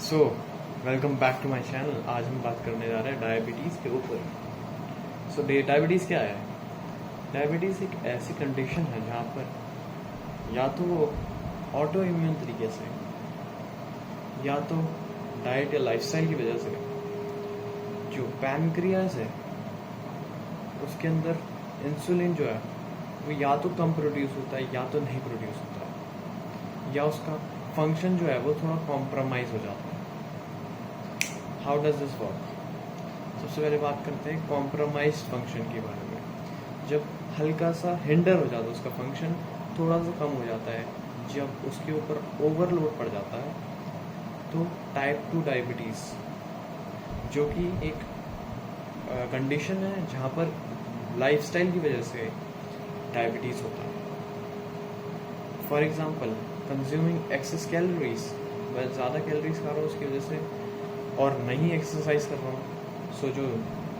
So welcome back to my channel. आज हम बात करने जा रहे हैं डायबिटीज़ के ऊपर। डायबिटीज़ क्या है? डायबिटीज़ एक ऐसी कंडीशन है जहाँ पर या तो ऑटो इम्यून तरीके से या तो डाइट या लाइफस्टाइल की वजह से जो पैनक्रियाज है उसके अंदर इंसुलिन जो है वो या तो कम प्रोड्यूस होता है या तो नहीं प्रोड्यूस होता है, या उसका फंक्शन जो है वो थोड़ा कॉम्प्रोमाइज़ हो जाता है। How does this work? सबसे पहले बात करते हैं कॉम्प्रोमाइज फंक्शन के बारे में। जब हल्का सा हिंडर हो जाता है, उसका फंक्शन थोड़ा सा कम हो जाता है, जब उसके ऊपर ओवरलोड पड़ जाता है, तो टाइप 2 डायबिटीज़ जो कि एक कंडीशन है जहाँ पर लाइफस्टाइल की वजह से डायबिटीज़ होता है। For example, consuming excess calories, मैं ज़्यादा कैलोरीज खा रहा हूँ उसकी वजह से और नहीं एक्सरसाइज कर रहा हूँ, सो जो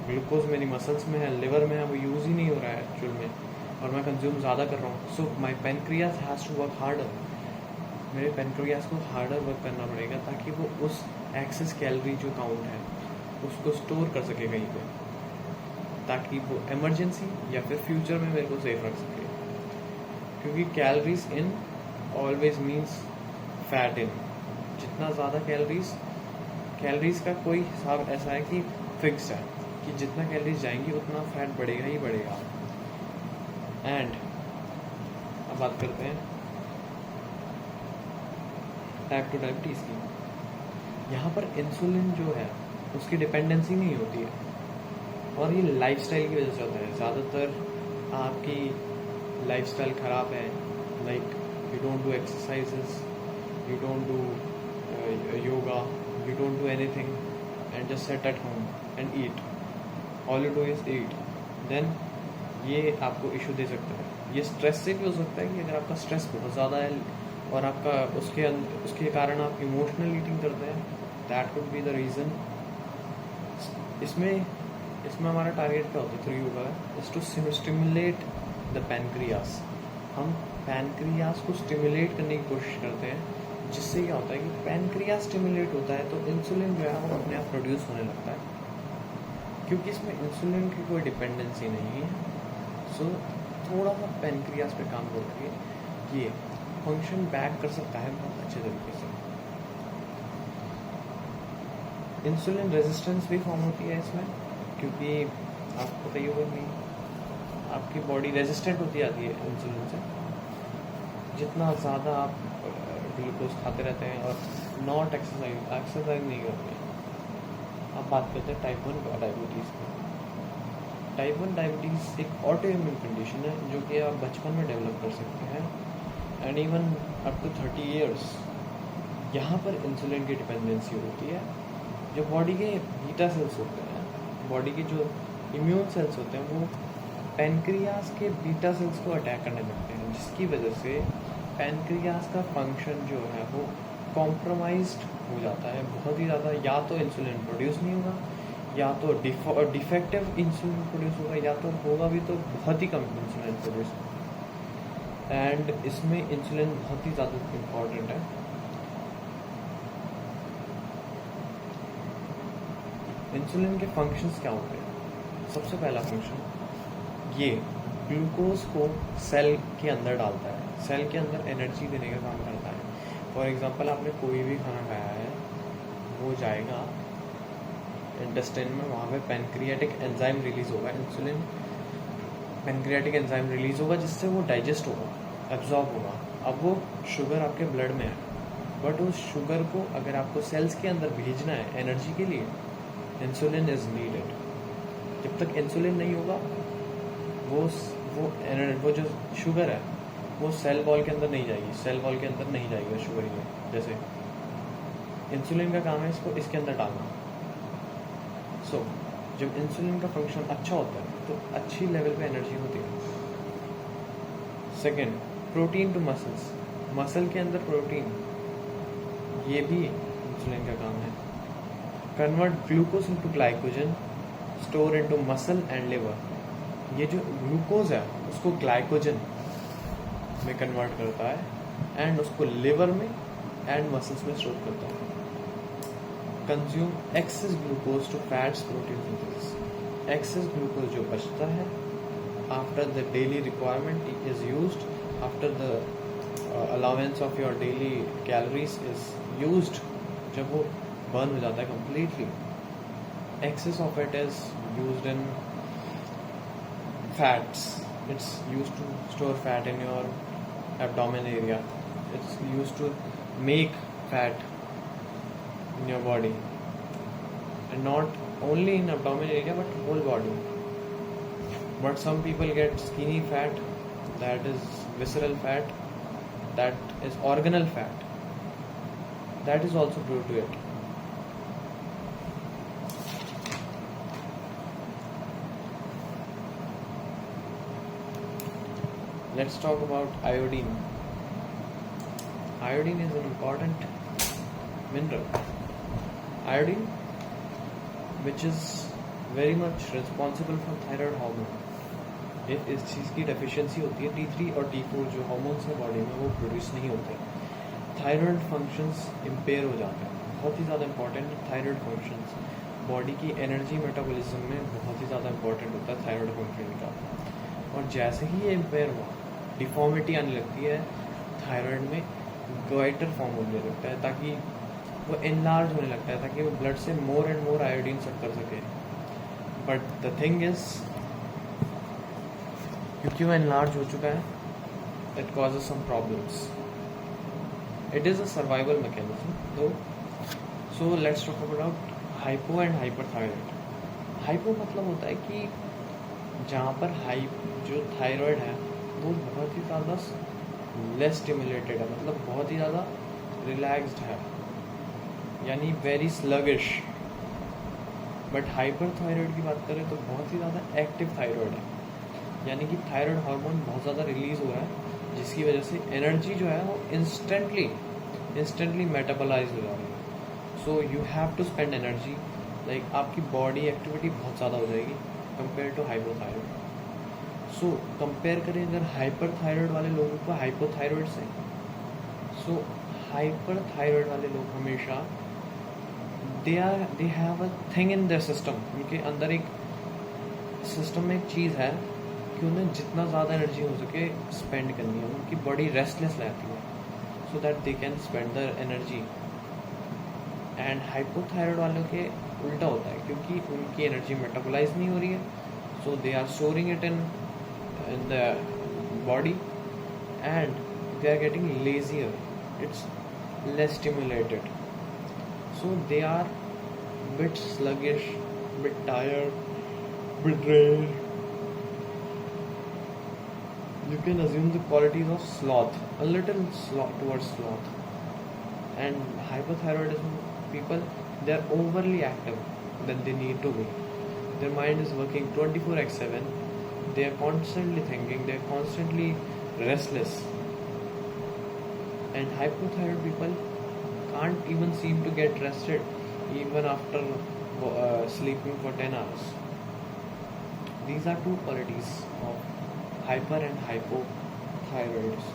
ग्लूकोज मेरी मसल्स में है, लिवर में है, वो यूज़ ही नहीं हो रहा है एक्चुअल में, और मैं कंज्यूम ज़्यादा कर रहा हूँ। So my pancreas has to work harder. मेरे पेनक्रियाज को हार्डर वर्क करना पड़ेगा ताकि वो उस एक्सेस कैलोरी जो काउंट है उसको स्टोर कर सके कहीं पे, ताकि वो इमरजेंसी या फिर फ्यूचर में मेरे को सेफ रख सके। क्योंकि calories in always means fat in. जितना ज़्यादा कैलोरीज का कोई हिसाब ऐसा है कि फिक्स है कि जितना कैलोरीज जाएंगी उतना फैट बढ़ेगा ही बढ़ेगा। एंड अब बात करते हैं टाइप 2 डायबिटीज़ की। यहाँ पर इंसुलिन जो है उसकी डिपेंडेंसी नहीं होती है, और ये लाइफस्टाइल की वजह से होता है। ज़्यादातर आपकी लाइफस्टाइल ख़राब है, like you don't do exercises, you don't do yoga, you don't do anything and just sit at home and eat, all you do is eat, then ये आपको इशू दे सकता है। ये स्ट्रेस से भी हो सकता है कि अगर आपका स्ट्रेस बहुत ज़्यादा है और आपका उसके कारण आप इमोशनल ईटिंग करते हैं, that could be the reason. इसमें हमारा टारगेट क्या होता है 3 होगा, is to stimulate the pancreas. हम पैनक्रियास को स्टिमुलेट करने की कोशिश करते हैं, जिससे क्या होता है कि पैनक्रियास स्टिमुलेट होता है तो इंसुलिन जो है वो अपने आप प्रोड्यूस होने लगता है, क्योंकि इसमें इंसुलिन की कोई डिपेंडेंसी नहीं है। सो थोड़ा सा पैनक्रियास पे काम करके ये फंक्शन बैक कर सकता है बहुत अच्छे तरीके से। इंसुलिन रेजिस्टेंस भी फॉर्म होती है इसमें, क्योंकि आपको पता ही होगा नहीं, आपकी बॉडी रेजिस्टेंट होती आती है इंसुलिन से। जितना ज़्यादा आप ग्लूकोज खाते रहते हैं और नॉट एक्सरसाइज नहीं करते हैं। अब बात करते हैं टाइप 1 डायबिटीज़ की। टाइप 1 डायबिटीज़ एक ऑटो इम्यून कंडीशन है जो कि आप बचपन में डेवलप कर सकते हैं, and even up to 30 years. यहाँ पर इंसुलिन की डिपेंडेंसी होती है। जो बॉडी के बीटा सेल्स होते हैं, बॉडी के जो इम्यून सेल्स होते हैं, वो पैनक्रियास के बीटा सेल्स को अटैक करने लगते हैं, जिसकी वजह से पैनक्रियास का फंक्शन जो है वो कॉम्प्रोमाइज्ड हो जाता है बहुत ही ज़्यादा। या तो इंसुलिन प्रोड्यूस नहीं होगा, या तो डिफेक्टिव इंसुलिन प्रोड्यूस होगा, या तो होगा भी तो बहुत ही कम इंसुलिन प्रोड्यूस होगा। एंड इसमें इंसुलिन बहुत ही ज़्यादा इम्पॉर्टेंट है। इंसुलिन के फंक्शंस क्या होते हैं? सबसे पहला फंक्शन, ये ग्लूकोज को सेल के अंदर डालता है, सेल के अंदर एनर्जी देने का काम करता है। फॉर एग्जांपल, आपने कोई भी खाना खाया है, वो जाएगा इंटेस्टाइन में, वहाँ पे पैनक्रियाटिक एंजाइम रिलीज होगा, इंसुलिन पैनक्रियाटिक एंजाइम रिलीज होगा, जिससे वो डाइजेस्ट होगा, एब्जॉर्ब होगा। अब वो शुगर आपके ब्लड में है, बट उस शुगर को अगर आपको सेल्स के अंदर भेजना है एनर्जी के लिए, इंसुलिन इज नीडेड। जब तक इंसुलिन नहीं होगा, वो जो शुगर है वो सेल वॉल के अंदर नहीं जाएगी, सेल वॉल के अंदर नहीं जाएगी शुगर ये। जैसे इंसुलिन का काम है इसको इसके अंदर डालना। सो जब इंसुलिन का फंक्शन अच्छा होता है तो अच्छी लेवल पे एनर्जी होती है। Second, protein to muscles, muscle के अंदर प्रोटीन, ये भी इंसुलिन का काम है। Convert glucose into glycogen, store into muscle and liver. ये जो ग्लूकोज है उसको ग्लाइकोजन में कन्वर्ट करता है एंड उसको लिवर में एंड मसल्स में स्टोर करता है। Consume excess glucose to fats protein synthesis. Excess glucose जो बचता है after the daily requirement is used, after the allowance of your daily calories is used, जब वो बर्न हो जाता है completely, excess of it is used in fats. It's used to store fat in your abdomen area. It's used to make fat in your body, and not only in abdomen area but whole body. But some people get skinny fat, that is visceral fat, that is organelle fat, that is also due to it. Let's talk about iodine. Iodine is an important mineral. Iodine, which is very much responsible for thyroid hormone. if इस चीज़ की deficiency होती है T3 और T4 जो hormones है body में वो produce नहीं होते, थायराइड फंक्शंस इम्पेयर हो जाते हैं। बहुत ही ज़्यादा इंपॉर्टेंट थायराइड फंक्शंस बॉडी की एनर्जी मेटाबॉलिज्म में बहुत ही ज़्यादा इंपॉर्टेंट होता है थायराइड फंक्शन का। और जैसे ही ये इम्पेयर हुआ डिफॉर्मिटी आने लगती है थायराइड में, गोइटर फॉर्म होने लगता है ताकि वो एनलार्ज होने लगता है ताकि वो ब्लड से मोर एंड मोर आयोडीन सक कर सके। बट द थिंग इज क्योंकि वो एनलार्ज हो चुका है it causes some problems. It is a survival mechanism though. So let's talk about hypo and hyperthyroid. Hypo मतलब होता है कि जहाँ पर जो थायराइड है वो बहुत ही ज़्यादा लेस स्टिमुलेटेड है, मतलब बहुत ही ज़्यादा रिलैक्स्ड है, यानी वेरी स्लगिश। बट हाइपरथायरॉइड की बात करें तो बहुत ही ज़्यादा एक्टिव थायराइड है, यानी कि थायराइड हार्मोन बहुत ज़्यादा रिलीज़ हो रहा है जिसकी वजह से एनर्जी जो है वो इंस्टेंटली मेटाबोलाइज हो जा रही है। So you have to spend energy, like आपकी बॉडी एक्टिविटी बहुत ज़्यादा हो जाएगी compare to hypothyroid. So compare करें अगर हाइपरथायरॉइड वाले लोगों को हाइपोथायरॉइड से, सो हाइपरथायरॉइड वाले लोग हमेशा they have a thing in their system, उनके अंदर एक सिस्टम में एक चीज़ है कि उन्हें जितना ज़्यादा एनर्जी हो सके स्पेंड करनी है, उनकी बॉडी रेस्टलेस रहती है so that they can spend their energy. And hypothyroid वालों के उल्टा होता है क्योंकि उनकी एनर्जी मेटाबोलाइज नहीं हो रही है, so they are storing it in the body and they are getting lazier, it's less stimulated, so they are bit sluggish, bit tired, bit drained. You can assume the qualities of sloth, a little sloth towards sloth. And hypothyroidism people, they are overly active than they need to be. Their mind is working 24/7. They are constantly thinking. They are constantly restless. And hypothyroid people can't even seem to get rested even after sleeping for 10 hours. These are two qualities of hyper and hypothyroids.